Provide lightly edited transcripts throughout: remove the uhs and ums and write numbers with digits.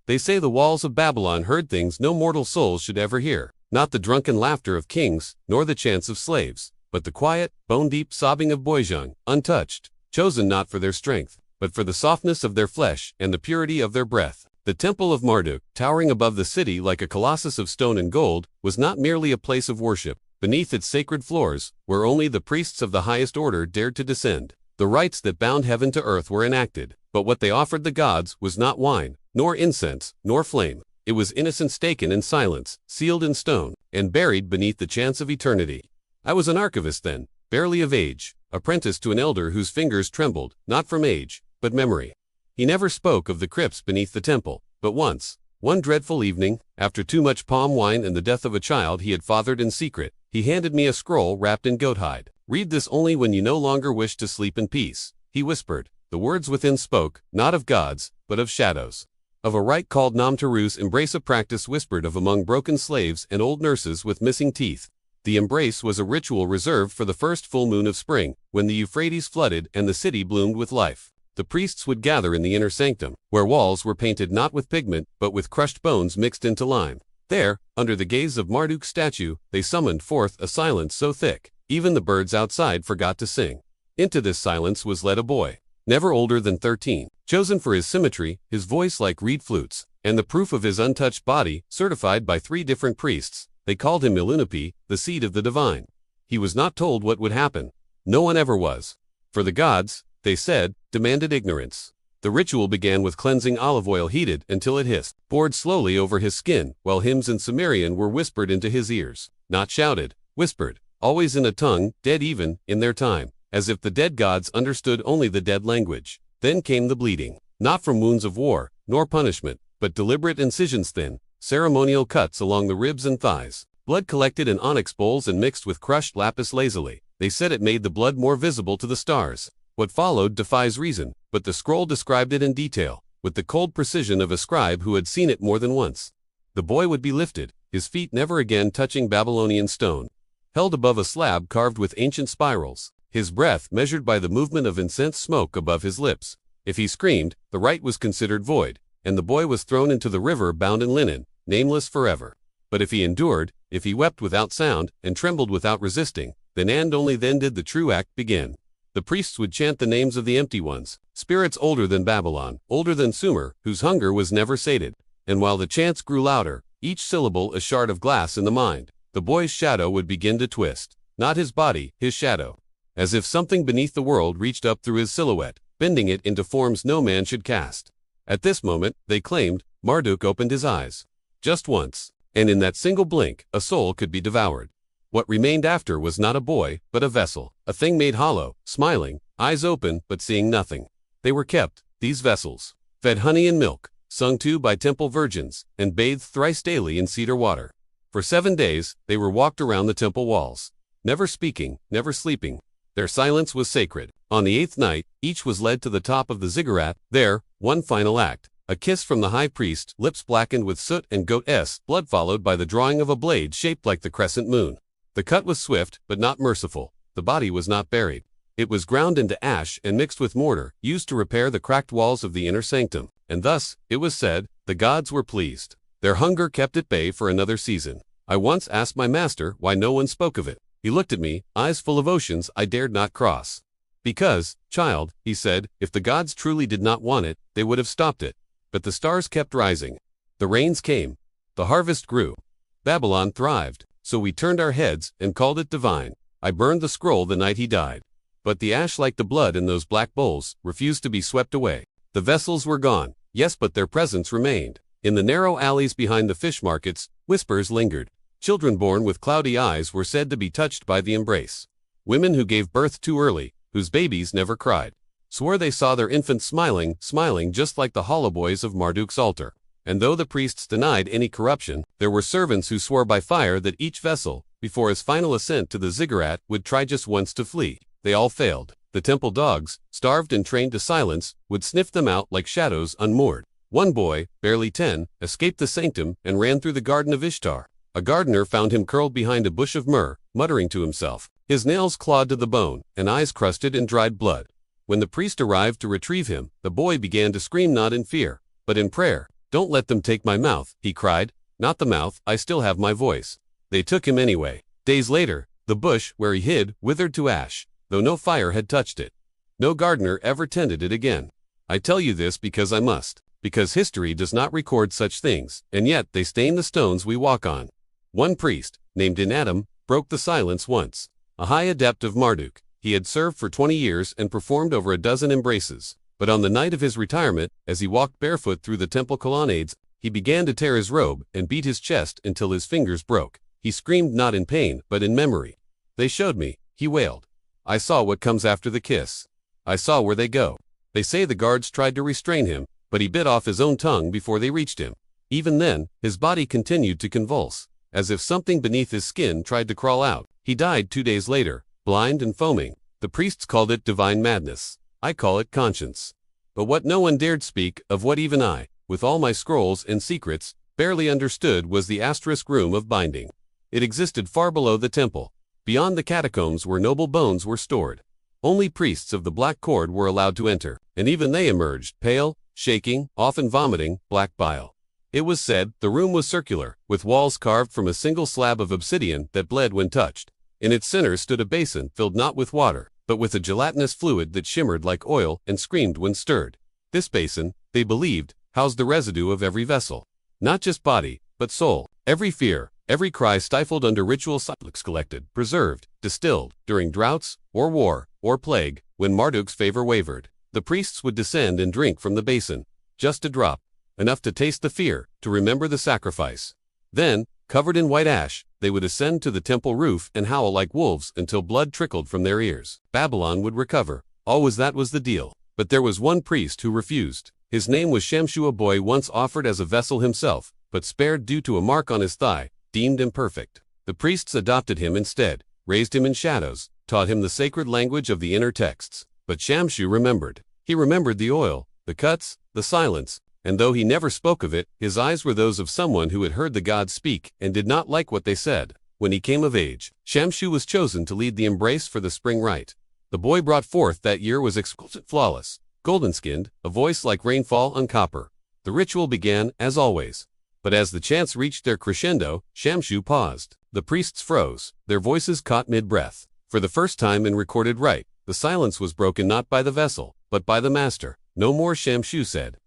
They say the walls of Babylon heard things no mortal soul should ever hear, not the drunken laughter of kings, nor the chants of slaves, but the quiet, bone-deep sobbing of boys young, untouched, chosen not for their strength, but for the softness of their flesh and the purity of their breath. The Temple of Marduk, towering above the city like a colossus of stone and gold, was not merely a place of worship. Beneath its sacred floors, where only the priests of the highest order dared to descend, the rites that bound heaven to earth were enacted. But what they offered the gods was not wine, nor incense, nor flame. It was innocence taken in silence, sealed in stone, and buried beneath the chants of eternity. I was an archivist then, barely of age, apprenticed to an elder whose fingers trembled, not from age, but memory. He never spoke of the crypts beneath the temple, but once, one dreadful evening, after too much palm wine and the death of a child he had fathered in secret, he handed me a scroll wrapped in goat hide. "Read this only when you no longer wish to sleep in peace," he whispered. The words within spoke, not of gods, but of shadows. Of a rite called Nam Teru's embrace, a practice whispered of among broken slaves and old nurses with missing teeth. The embrace was a ritual reserved for the first full moon of spring, when the Euphrates flooded and the city bloomed with life. The priests would gather in the inner sanctum, where walls were painted not with pigment, but with crushed bones mixed into lime. There, under the gaze of Marduk's statue, they summoned forth a silence so thick, even the birds outside forgot to sing. Into this silence was led a boy, never older than 13, chosen for his symmetry, his voice like reed flutes, and the proof of his untouched body, certified by 3 different priests. They called him Ilunapi, the seed of the divine. He was not told what would happen. No one ever was. For the gods, they said, demanded ignorance. The ritual began with cleansing olive oil heated until it hissed, poured slowly over his skin, while hymns in Sumerian were whispered into his ears. Not shouted, whispered, always in a tongue, dead even, in their time, as if the dead gods understood only the dead language. Then came the bleeding, not from wounds of war, nor punishment, but deliberate incisions, thin, ceremonial cuts along the ribs and thighs. Blood collected in onyx bowls and mixed with crushed lapis lazuli. They said it made the blood more visible to the stars. What followed defies reason, but the scroll described it in detail, with the cold precision of a scribe who had seen it more than once. The boy would be lifted, his feet never again touching Babylonian stone, held above a slab carved with ancient spirals, his breath measured by the movement of incense smoke above his lips. If he screamed, the rite was considered void, and the boy was thrown into the river bound in linen, nameless forever. But if he endured, if he wept without sound, and trembled without resisting, then and only then did the true act begin. The priests would chant the names of the empty ones, spirits older than Babylon, older than Sumer, whose hunger was never sated. And while the chants grew louder, each syllable a shard of glass in the mind, the boy's shadow would begin to twist. Not his body, his shadow. As if something beneath the world reached up through his silhouette, bending it into forms no man should cast. At this moment, they claimed, Marduk opened his eyes. Just once, and in that single blink, a soul could be devoured. What remained after was not a boy, but a vessel, a thing made hollow, smiling, eyes open but seeing nothing. They were kept, these vessels, fed honey and milk, sung to by temple virgins, and bathed thrice daily in cedar water. For 7 days, they were walked around the temple walls, never speaking, never sleeping. Their silence was sacred. On the 8th night, each was led to the top of the ziggurat. There, one final act, a kiss from the high priest, lips blackened with soot and goat's blood, followed by the drawing of a blade shaped like the crescent moon. The cut was swift, but not merciful. The body was not buried. It was ground into ash and mixed with mortar, used to repair the cracked walls of the inner sanctum. And thus, it was said, the gods were pleased. Their hunger kept at bay for another season. I once asked my master why no one spoke of it. He looked at me, eyes full of oceans I dared not cross. Because, child, he said, if the gods truly did not want it, they would have stopped it. But the stars kept rising. The rains came. The harvest grew. Babylon thrived. So we turned our heads and called it divine. I burned the scroll the night he died. But the ash, like the blood in those black bowls, refused to be swept away. The vessels were gone, yes, but their presence remained. In the narrow alleys behind the fish markets, whispers lingered. Children born with cloudy eyes were said to be touched by the embrace. Women who gave birth too early, whose babies never cried, swore they saw their infants smiling just like the hollow boys of Marduk's altar. And though the priests denied any corruption, there were servants who swore by fire that each vessel, before his final ascent to the ziggurat, would try just once to flee. They all failed. The temple dogs, starved and trained to silence, would sniff them out like shadows unmoored. One boy, barely 10, escaped the sanctum and ran through the garden of Ishtar. A gardener found him curled behind a bush of myrrh, muttering to himself, his nails clawed to the bone, and eyes crusted in dried blood. When the priest arrived to retrieve him, the boy began to scream, not in fear, but in prayer. "Don't let them take my mouth," he cried. "Not the mouth, I still have my voice." They took him anyway. Days later, the bush where he hid withered to ash, though no fire had touched it. No gardener ever tended it again. I tell you this because I must, because history does not record such things, and yet they stain the stones we walk on. One priest, named Adam, broke the silence once. A high adept of Marduk, he had served for 20 years and performed over a dozen embraces. But on the night of his retirement, as he walked barefoot through the temple colonnades, he began to tear his robe and beat his chest until his fingers broke. He screamed not in pain, but in memory. "They showed me," he wailed. "I saw what comes after the kiss. I saw where they go. They say the guards tried to restrain him, but he bit off his own tongue before they reached him. Even then, his body continued to convulse, as if something beneath his skin tried to crawl out. He died 2 days later, blind and foaming. The priests called it divine madness. I call it conscience. But what no one dared speak of, what even I, with all my scrolls and secrets, barely understood, was the asterisk room of binding. It existed far below the temple, beyond the catacombs where noble bones were stored. Only priests of the black cord were allowed to enter, and even they emerged, pale, shaking, often vomiting black bile. It was said the room was circular, with walls carved from a single slab of obsidian that bled when touched. In its center stood a basin filled not with water, but with a gelatinous fluid that shimmered like oil and screamed when stirred. This basin, they believed, housed the residue of every vessel. Not just body, but soul. Every fear, every cry stifled under ritual silence, collected, preserved, distilled, during droughts, or war, or plague. When Marduk's favor wavered, the priests would descend and drink from the basin. Just a drop. Enough to taste the fear, to remember the sacrifice. Then, covered in white ash, they would ascend to the temple roof and howl like wolves until blood trickled from their ears. Babylon would recover. Always that was the deal. But there was one priest who refused. His name was Shamshu, a boy once offered as a vessel himself, but spared due to a mark on his thigh, deemed imperfect. The priests adopted him instead, raised him in shadows, taught him the sacred language of the inner texts. But Shamshu remembered. He remembered the oil, the cuts, the silence, and though he never spoke of it, his eyes were those of someone who had heard the gods speak and did not like what they said. When he came of age, Shamshu was chosen to lead the embrace for the spring rite. The boy brought forth that year was exquisite, flawless, golden-skinned, a voice like rainfall on copper. The ritual began, as always. But as the chants reached their crescendo, Shamshu paused. The priests froze, their voices caught mid-breath. For the first time in recorded rite, the silence was broken not by the vessel, but by the master. "No more," Shamshu said.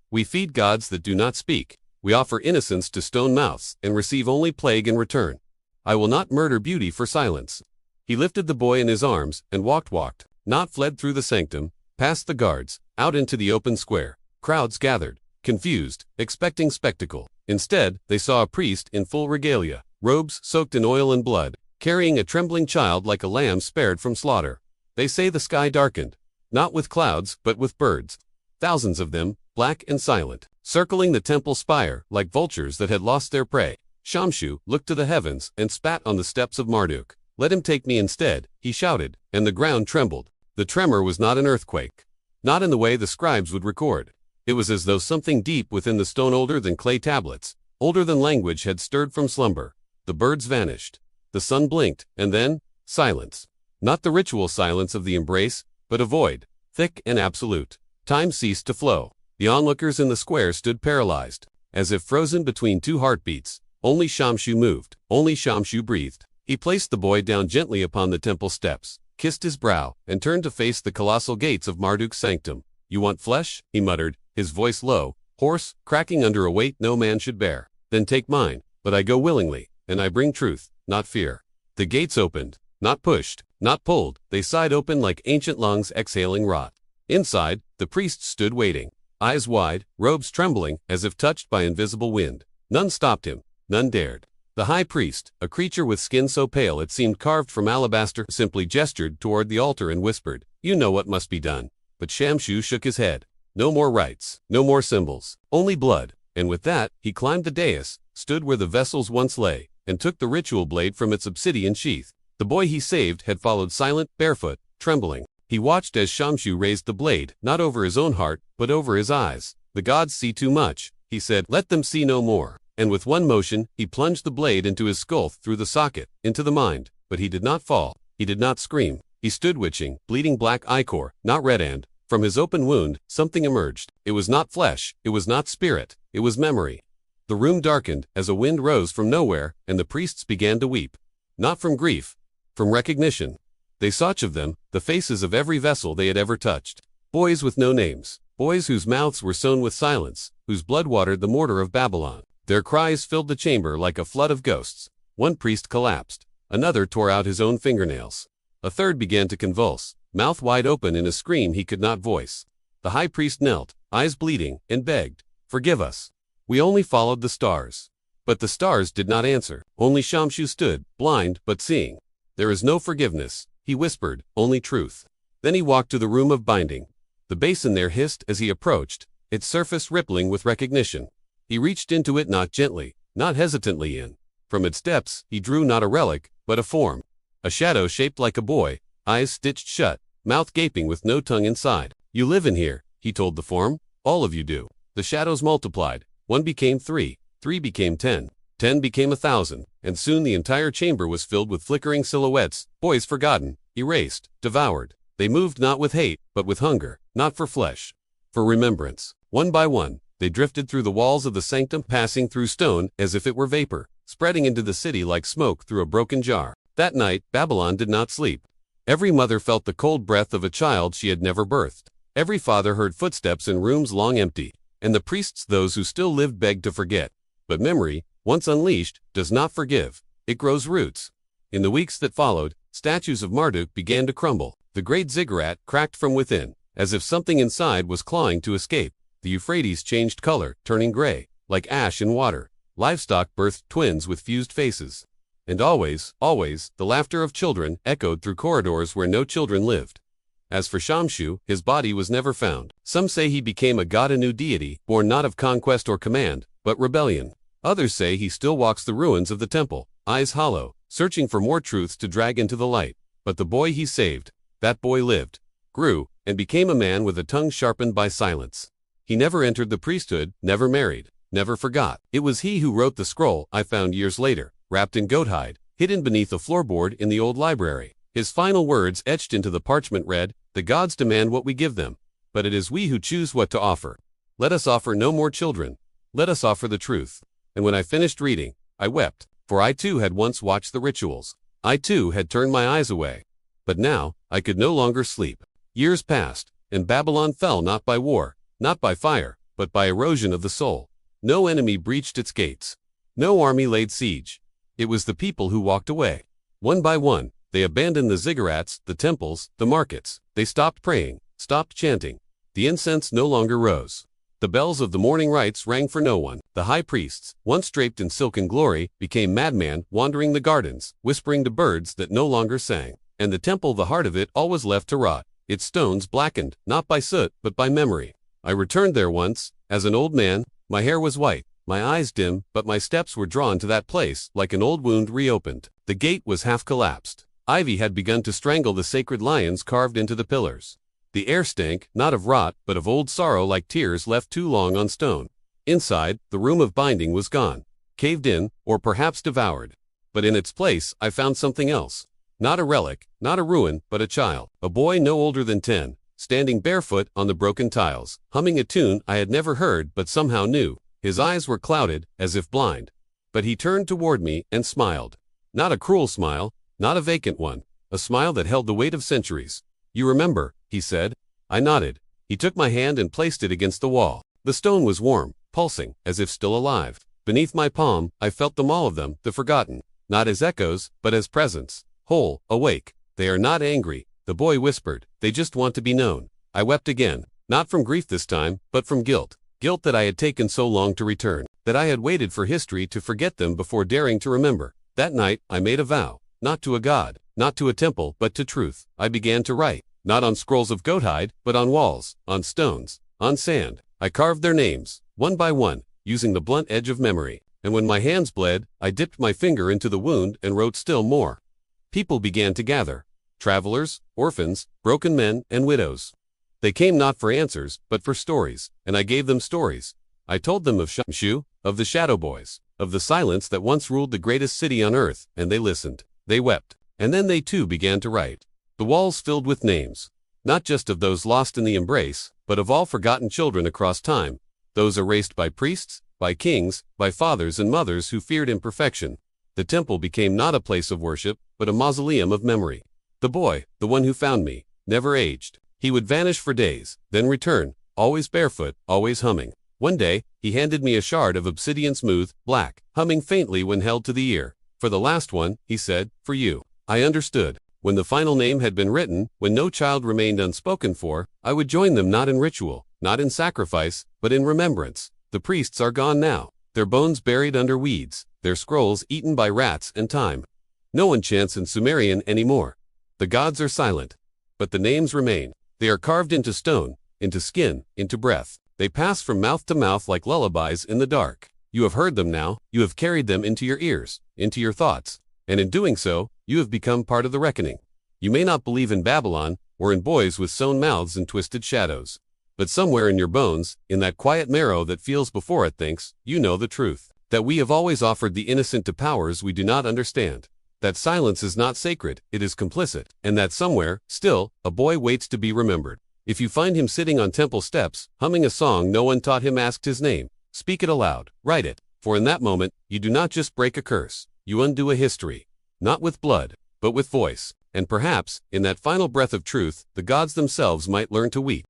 "We feed gods that do not speak. We offer innocence to stone mouths, and receive only plague in return. I will not murder beauty for silence." He lifted the boy in his arms, and walked, not fled through the sanctum, past the guards, out into the open square. Crowds gathered, confused, expecting spectacle. Instead, they saw a priest in full regalia, robes soaked in oil and blood, carrying a trembling child like a lamb spared from slaughter. They say the sky darkened, not with clouds, but with birds. Thousands of them, black and silent, circling the temple spire like vultures that had lost their prey. Shamshu looked to the heavens and spat on the steps of Marduk. "Let him take me instead," he shouted, and the ground trembled. The tremor was not an earthquake. Not in the way the scribes would record. It was as though something deep within the stone, older than clay tablets, older than language, had stirred from slumber. The birds vanished. The sun blinked, and then, silence. Not the ritual silence of the embrace, but a void, thick and absolute. Time ceased to flow. The onlookers in the square stood paralyzed, as if frozen between two heartbeats. Only Shamshu moved. Only Shamshu breathed. He placed the boy down gently upon the temple steps, kissed his brow, and turned to face the colossal gates of Marduk's sanctum. "You want flesh?" he muttered, his voice low, hoarse, cracking under a weight no man should bear. "Then take mine, but I go willingly, and I bring truth, not fear." The gates opened, not pushed, not pulled. They sighed open like ancient lungs exhaling rot. Inside, the priests stood waiting, eyes wide, robes trembling, as if touched by invisible wind. None stopped him, none dared. The high priest, a creature with skin so pale it seemed carved from alabaster, simply gestured toward the altar and whispered, "You know what must be done." But Shamshu shook his head. No more rites, no more symbols, only blood. And with that, he climbed the dais, stood where the vessels once lay, and took the ritual blade from its obsidian sheath. The boy he saved had followed silent, barefoot, trembling. He watched as Shamshu raised the blade, not over his own heart, but over his eyes. "The gods see too much," he said. "Let them see no more." And with one motion, he plunged the blade into his skull, through the socket, into the mind. But he did not fall. He did not scream. He stood witching, bleeding black ichor, not red and, From his open wound, something emerged. It was not flesh, it was not spirit, it was memory. The room darkened as a wind rose from nowhere, and the priests began to weep. Not from grief, from recognition. They saw each of them, the faces of every vessel they had ever touched. Boys with no names, boys whose mouths were sown with silence, whose blood watered the mortar of Babylon. Their cries filled the chamber like a flood of ghosts. One priest collapsed. Another tore out his own fingernails. A third began to convulse, mouth wide open in a scream he could not voice. The high priest knelt, eyes bleeding, and begged, "Forgive us. We only followed the stars." But the stars did not answer. Only Shamshu stood, blind but seeing. "There is no forgiveness," he whispered, "only truth." Then he walked to the room of binding. The basin there hissed as he approached, its surface rippling with recognition. He reached into it not gently, not hesitantly in. From its depths, he drew not a relic, but a form. A shadow shaped like a boy, eyes stitched shut, mouth gaping with no tongue inside. "You live in here," he told the form. "All of you do." The shadows multiplied. 1 became 3, 3 became 10, 10 became 1,000, and soon the entire chamber was filled with flickering silhouettes, boys forgotten, erased, devoured. They moved not with hate, but with hunger, not for flesh, for remembrance. One by one, they drifted through the walls of the sanctum, passing through stone as if it were vapor, spreading into the city like smoke through a broken jar. That night, Babylon did not sleep. Every mother felt the cold breath of a child she had never birthed. Every father heard footsteps in rooms long empty, and the priests, those who still lived, begged to forget. But memory, once unleashed, does not forgive. It grows roots. In the weeks that followed, statues of Marduk began to crumble. The great ziggurat cracked from within, as if something inside was clawing to escape. The Euphrates changed color, turning gray, like ash in water. Livestock birthed twins with fused faces. And always, always, the laughter of children echoed through corridors where no children lived. As for Shamshu, his body was never found. Some say he became a god, a new deity, born not of conquest or command, but rebellion. Others say he still walks the ruins of the temple, eyes hollow, searching for more truths to drag into the light. But the boy he saved, that boy lived, grew, and became a man with a tongue sharpened by silence. He never entered the priesthood, never married, never forgot. It was he who wrote the scroll I found years later, wrapped in goat hide, hidden beneath a floorboard in the old library. His final words etched into the parchment read, "The gods demand what we give them, but it is we who choose what to offer. Let us offer no more children. Let us offer the truth." And when I finished reading, I wept, for I too had once watched the rituals. I too had turned my eyes away. But now, I could no longer sleep. Years passed, and Babylon fell not by war, not by fire, but by erosion of the soul. No enemy breached its gates. No army laid siege. It was the people who walked away. One by one, they abandoned the ziggurats, the temples, the markets. They stopped praying, stopped chanting. The incense no longer rose. The bells of the morning rites rang for no one. The high priests, once draped in silken glory, became madmen wandering the gardens, whispering to birds that no longer sang. And the temple, the heart of it all, was left to rot, its stones blackened, not by soot, but by memory. I returned there once, as an old man. My hair was white, my eyes dim, but my steps were drawn to that place, like an old wound reopened. The gate was half collapsed. Ivy had begun to strangle the sacred lions carved into the pillars. The air stank, not of rot, but of old sorrow, like tears left too long on stone. Inside, the room of binding was gone, caved in, or perhaps devoured. But in its place, I found something else. Not a relic, not a ruin, but a child. A boy no older than 10, standing barefoot on the broken tiles, humming a tune I had never heard but somehow knew. His eyes were clouded, as if blind. But he turned toward me and smiled. Not a cruel smile, not a vacant one, a smile that held the weight of centuries. "You remember," he said. I nodded. He took my hand and placed it against the wall. The stone was warm, pulsing, as if still alive. Beneath my palm, I felt them, all of them, the forgotten. Not as echoes, but as presence. Whole, awake. "They are not angry," the boy whispered. "They just want to be known." I wept again. Not from grief this time, but from guilt. Guilt that I had taken so long to return. That I had waited for history to forget them before daring to remember. That night, I made a vow. Not to a god, not to a temple, but to truth. I began to write. Not on scrolls of goat hide, but on walls, on stones, on sand. I carved their names, one by one, using the blunt edge of memory. And when my hands bled, I dipped my finger into the wound and wrote still more. People began to gather. Travelers, orphans, broken men, and widows. They came not for answers, but for stories, and I gave them stories. I told them of Shamshu, of the Shadow Boys, of the silence that once ruled the greatest city on earth, and they listened. They wept. And then they too began to write. The walls filled with names. not just of those lost in the embrace, but of all forgotten children across time, those erased by priests, by kings, by fathers and mothers who feared imperfection. The temple became not a place of worship, but a mausoleum of memory. The boy, the one who found me, never aged. He would vanish for days, then return, always barefoot, always humming. One day, he handed me a shard of obsidian smooth, black, humming faintly when held to the ear. For the last one, he said, for you. I understood. When the final name had been written, when no child remained unspoken for, I would join them not in ritual, not in sacrifice, but in remembrance. The priests are gone now, their bones buried under weeds, their scrolls eaten by rats and time. No one chants in Sumerian anymore. The gods are silent. But the names remain. They are carved into stone, into skin, into breath. They pass from mouth to mouth like lullabies in the dark. You have heard them now, you have carried them into your ears, into your thoughts. And in doing so, you have become part of the reckoning. You may not believe in Babylon, or in boys with sewn mouths and twisted shadows. But somewhere in your bones, in that quiet marrow that feels before it thinks, you know the truth. That we have always offered the innocent to powers we do not understand. That silence is not sacred, it is complicit. And that somewhere, still, a boy waits to be remembered. If you find him sitting on temple steps, humming a song no one taught him asked his name, speak it aloud, write it. For in that moment, you do not just break a curse, you undo a history. Not with blood, but with voice. And perhaps, in that final breath of truth, the gods themselves might learn to weep.